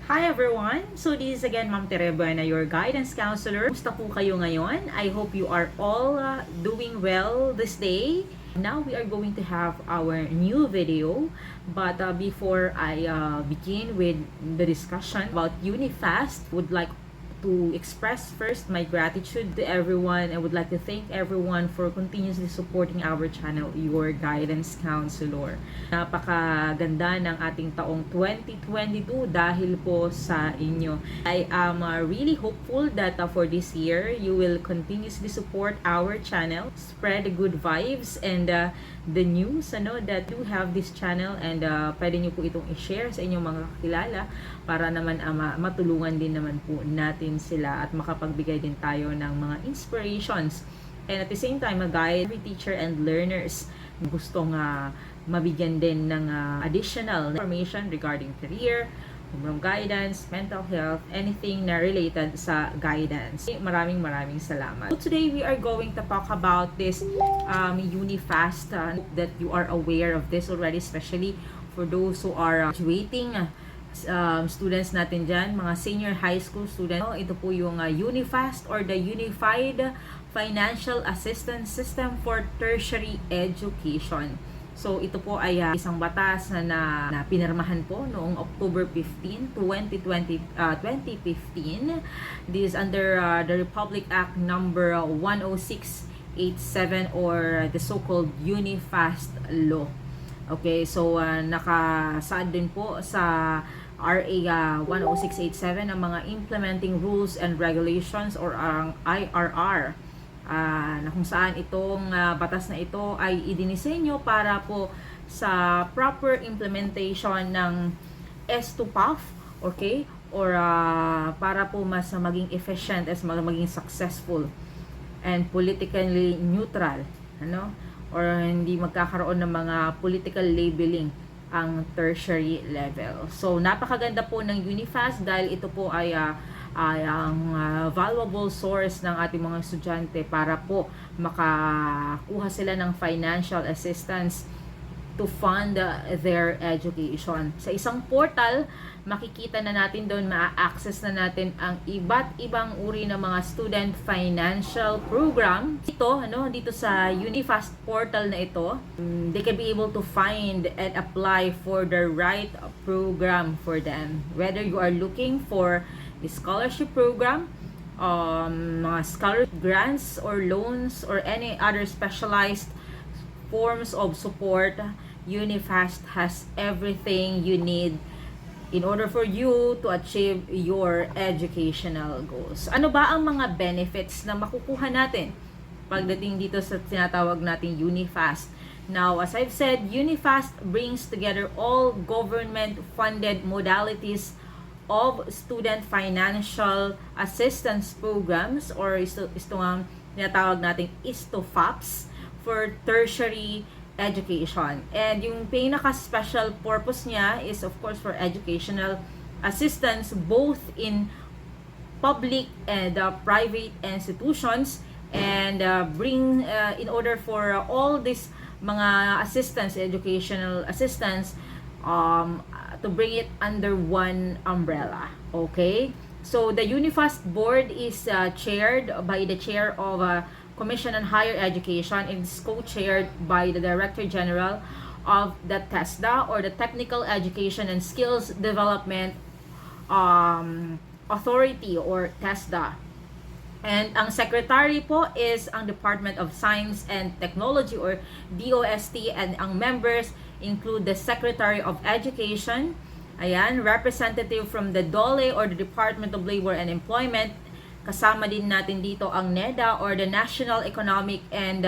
Hi everyone! So this is again Ma'am Terebuena, your guidance counselor. Kumusta po kayo ngayon? I hope you are all doing well this day. Now we are going to have our new video. But before I begin with the discussion about UniFAST, would like to express first my gratitude to everyone. I would like to thank everyone for continuously supporting our channel, your guidance counselor. Napakaganda ng ating taong 2022 dahil po sa inyo. I am really hopeful that for this year, you will continuously support our channel, spread the good vibes and the news that you have this channel, and pwede nyo po itong i-share sa inyong mga kakilala para naman matulungan din naman po natin sila at makapagbigay din tayo ng mga inspirations, and at the same time guide every teacher and learners gustong mabigyan din ng additional information regarding career, from guidance, mental health, anything na related sa guidance. Maraming salamat. So today we are going to talk about this UniFAST. That you are aware of this already, especially for those who are graduating students natin dyan, mga senior high school students. Ito po yung UniFAST or the Unified Financial Assistance System for Tertiary Education. So ito po ay isang batas na pinirmahan po noong October 15, 2015. This is under the Republic Act number 10687 or the so-called UniFAST law. Okay, so nakasaad din po sa RA 10687 ang mga implementing rules and regulations or ang IRR. Na kung saan itong batas na ito ay idinisenyo para po sa proper implementation ng S2PAF, okay? Or para po mas maging efficient as maging successful and politically neutral, or hindi magkakaroon ng mga political labeling ang tertiary level. So napakaganda po ng UniFAST dahil ito po ay ang valuable source ng ating mga estudyante para po makakuha sila ng financial assistance to fund their education. Sa isang portal, makikita na natin doon, ma-access na natin ang iba't ibang uri ng mga student financial program. Dito sa UniFAST portal na ito, they can be able to find and apply for the right program for them. Whether you are looking for a scholarship program, mga scholarship grants or loans, or any other specialized forms of support, UniFAST has everything you need in order for you to achieve your educational goals. Ano ba ang mga benefits na makukuha natin pagdating dito sa tinatawag nating UniFAST? Now, as I've said, UniFAST brings together all government-funded modalities of student financial assistance programs, or ito ang tinatawag nating ISTO-FAPS for tertiary education. And yung pinaka-special purpose niya is of course for educational assistance both in public and private institutions, and bring in order for all these mga assistance, educational assistance, to bring it under one umbrella. Okay, so the UniFAST board is chaired by the chair of Commission on Higher Education, and is co-chaired by the Director General of the TESDA or the Technical Education and Skills Development Authority or TESDA. And ang secretary po is ang Department of Science and Technology or DOST, and ang members include the Secretary of Education, representative from the DOLE or the Department of Labor and Employment. Kasama din natin dito ang NEDA or the National Economic and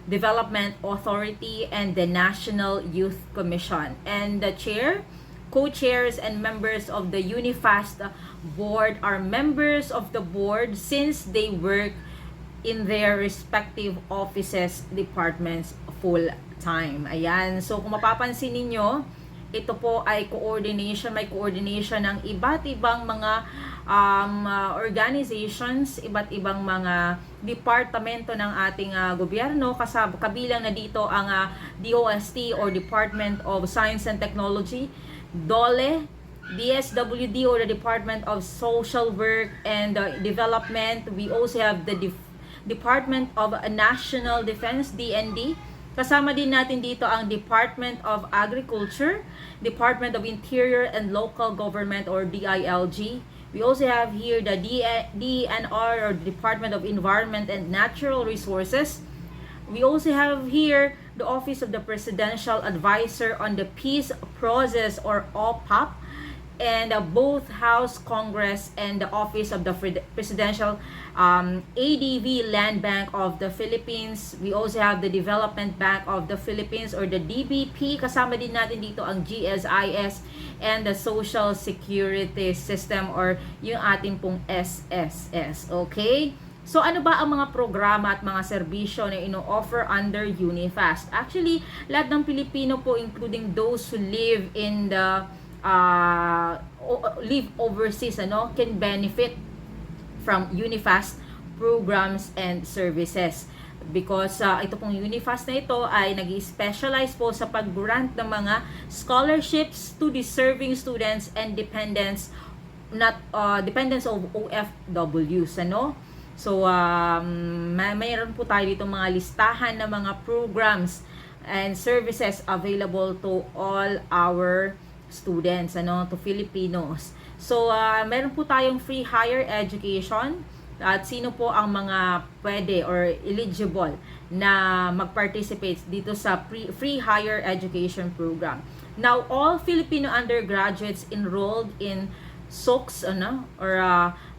Development Authority, and the National Youth Commission. And the chair, co-chairs, and members of the UniFAST board are members of the board since they work in their respective offices, departments full time. So kung mapapansin ninyo, ito po ay may coordination ng iba't ibang mga organizations, iba't ibang mga departamento ng ating gobyerno, kabilang na dito ang DOST or Department of Science and Technology, DOLE, DSWD, or the Department of Social Work and Development. We also have the Department of National Defense, DND. Kasama din natin dito ang Department of Agriculture, Department of Interior and Local Government, or DILG. We also have here the DNR, or Department of Environment and Natural Resources. We also have here the Office of the Presidential Advisor on the Peace Process, or OPAP, and both House, Congress, and the Office of the Presidential ADV Land Bank of the Philippines. We also have the Development Bank of the Philippines, or the DBP. Kasama din natin dito ang GSIS and the Social Security System, or yung ating pong SSS. Okay? So, ano ba ang mga programa at mga serbisyo na ino-offer under UniFAST? Actually, lahat ng Pilipino po, including those who live in the live overseas, can benefit from UniFAST programs and services. Because ito pong UniFAST na ito ay nag-specialize po sa pag-grant ng mga scholarships to deserving students and dependents of OFWs, So, mayroon po tayo dito mga listahan ng mga programs and services available to all our students, to Filipinos. So, meron po tayong free higher education. At sino po ang mga pwede or eligible na mag-participate dito sa free higher education program. Now, all Filipino undergraduates enrolled in SUCs, or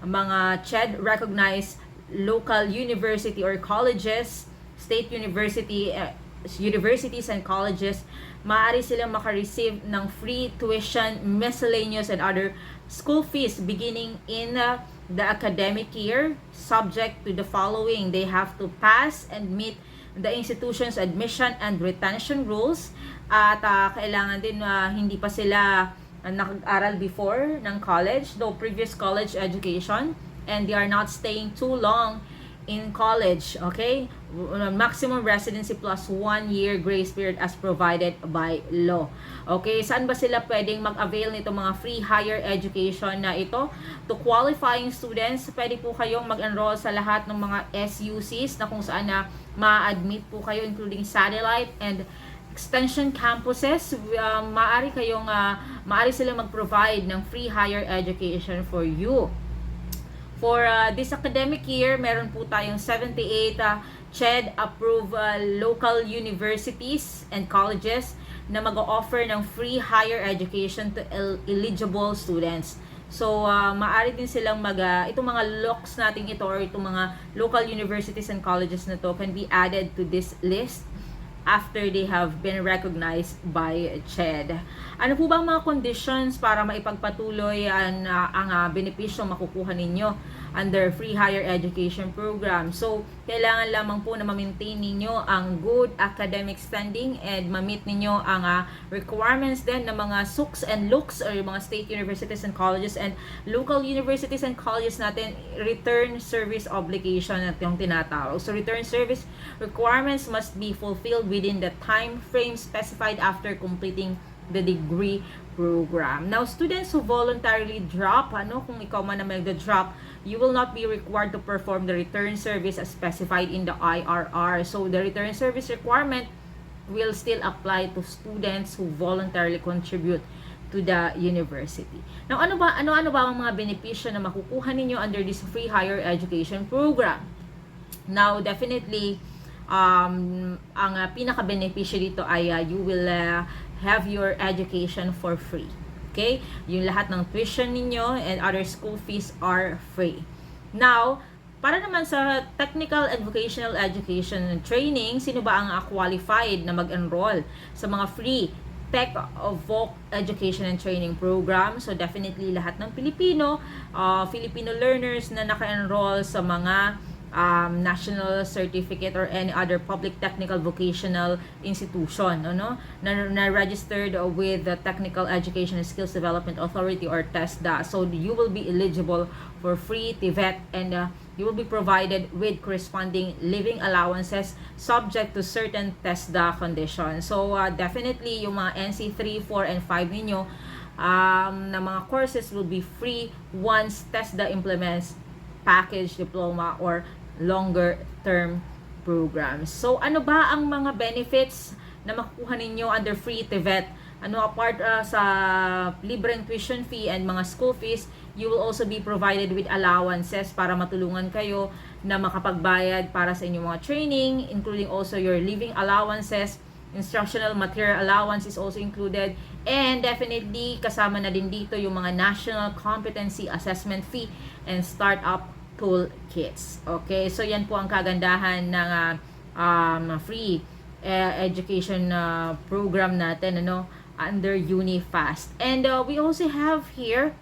mga TVET recognized local university or colleges, state universities and colleges, maaari silang makareceive ng free tuition, miscellaneous and other school fees beginning in the academic year, subject to the following. They have to pass and meet the institution's admission and retention rules, at kailangan din hindi pa sila nag-aral before ng college, though previous college education, and they are not staying too long in college, okay? Maximum residency plus 1 year grace period as provided by law. Okay, saan ba sila pwedeng mag-avail nito mga free higher education na ito? To qualifying students, pwede po kayong mag-enroll sa lahat ng mga SUCs na kung saan na ma-admit po kayo, including satellite and extension campuses. Maaari silang mag-provide ng free higher education for you. For this academic year, meron po tayong 78 TVET-approved local universities and colleges na mag-offer ng free higher education to eligible students. So, maaari din silang itong mga LUCs natin ito, or itong mga local universities and colleges na to can be added to this list after they have been recognized by TVET. Ano po bang mga conditions para maipagpatuloy ang benepisyo makukuha ninyo under free higher education program? So, kailangan lamang po na ma-maintain ninyo ang good academic standing and ma-meet ninyo ang requirements din ng mga SUCs and LUCs, or yung mga state universities and colleges and local universities and colleges natin, return service obligation at yung tinatawag. So, return service requirements must be fulfilled within the time frame specified after completing the degree program. Now, students who voluntarily drop, kung ikaw man na mag-drop, you will not be required to perform the return service as specified in the IRR. So, the return service requirement will still apply to students who voluntarily contribute to the university. Now, ano ba ang mga benepisyo na makukuha ninyo under this free higher education program? Now, definitely, ang pinaka-benepisyo dito ay you will have your education for free. Okay? Yung lahat ng tuition ninyo and other school fees are free. Now, para naman sa technical and vocational education and training, sino ba ang qualified na mag-enroll sa mga free Tech-Voc education and training program? So, definitely lahat ng Filipino learners na naka-enroll sa mga national certificate or any other public technical vocational institution, na registered with the Technical Education and Skills Development Authority, or TESDA. So you will be eligible for free TVET, and you will be provided with corresponding living allowances subject to certain TESDA conditions. So definitely yung mga NC 3, 4, and 5 ninyo, na mga courses will be free once TESDA implements package diploma or longer term programs. So ano ba ang mga benefits na makukuha ninyo under free TVET? Ano, apart sa libreng tuition fee and mga school fees, you will also be provided with allowances para matulungan kayo na makapagbayad para sa inyong mga training, including also your living allowances. Instructional material allowance is also included, and definitely kasama na din dito yung mga national competency assessment fee and startup toolkits. Okay, so yan po ang kagandahan ng free education program natin, ano, under UniFAST. And we also have here,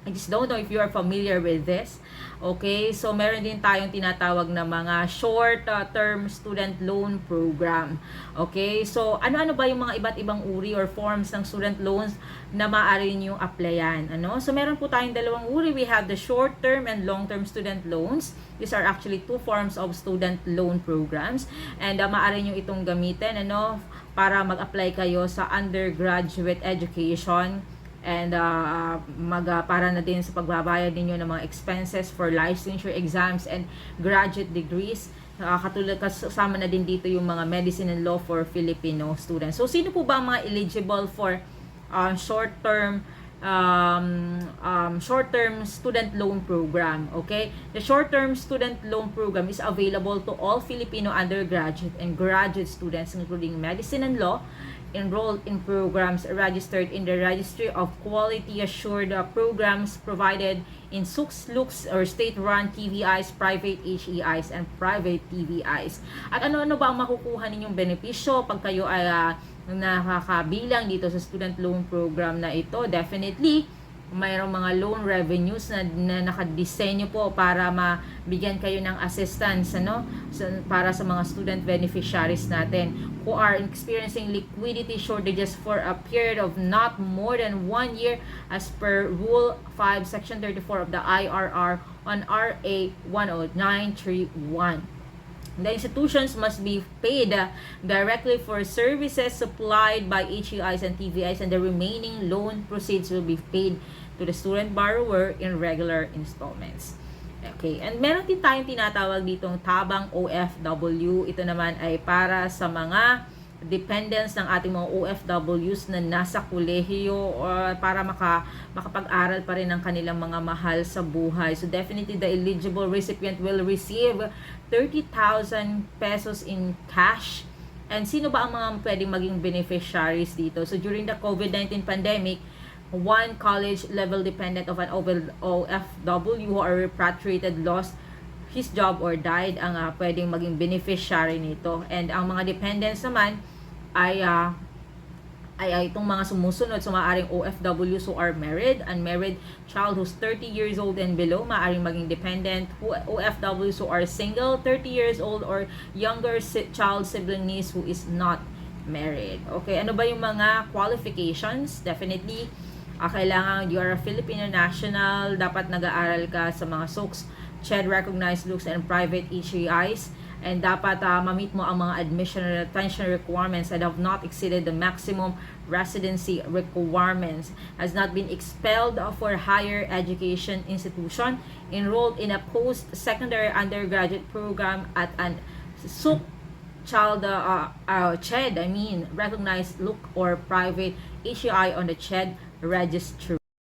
I just don't know if you are familiar with this. Okay, so meron din tayong tinatawag na mga short-term student loan program. Okay, so ano-ano ba yung mga iba't ibang uri or forms ng student loans na maaari nyo applyan? Ano? So meron po tayong dalawang uri. We have the short-term and long-term student loans. These are actually two forms of student loan programs. And maaari nyo itong gamitin, ano, para mag-apply kayo sa undergraduate education, and para na din sa pagbabayad ninyo ng mga expenses for licensure exams and graduate degrees. Katulad, kasama na din dito yung mga medicine and law for Filipino students. So sino po ba ang mga eligible for short-term student loan program? Okay, the short-term student loan program is available to all Filipino undergraduate and graduate students, including medicine and law, enrolled in programs registered in the Registry of Quality Assured Programs provided in SUCs, LUCs, or state-run TVEs, private HEIs, and private TVEs. At ano-ano ba ang makukuha ninyong benepisyo pag kayo ay nakakabilang dito sa student loan program na ito? Definitely, mayroong mga loan revenues na nakadisenyo po para mabigyan kayo ng assistance, ano, para sa mga student beneficiaries natin who are experiencing liquidity shortages for a period of not more than 1 year as per Rule 5, Section 34 of the IRR on RA 10931. The institutions must be paid directly for services supplied by HEIs and TVEs, and the remaining loan proceeds will be paid to the student borrower in regular installments. Okay, and meron din tayong tinatawag ditong tabang OFW. Ito naman ay para sa mga dependents ng ating mga OFWs na nasa kolehiyo or para makapag-aral pa rin ng kanilang mga mahal sa buhay. So definitely the eligible recipient will receive 30,000 pesos in cash. And sino ba ang mga pwedeng maging beneficiaries dito? So during the COVID-19 pandemic, one college level dependent of an OFW who are repatriated lost his job or died ang pwedeng maging beneficiary nito. And ang mga dependents naman ay itong mga sumusunod. So maaaring OFWs who are married, unmarried child who's 30 years old and below, maaaring maging dependent. OFWs who are single, 30 years old or younger child sibling niece who is not married. Okay, ano ba yung mga qualifications? Definitely, kailangan you are a Filipino national, dapat nag-aaral ka sa mga SUCs, CHED recognized LUCs, and private HEIs, and dapat ma-meet mo ang mga admission and retention requirements that have not exceeded the maximum residency requirements, has not been expelled for higher education institution, enrolled in a post-secondary undergraduate program at an SUC CHED, recognized LUC or private HEI on the CHED registry.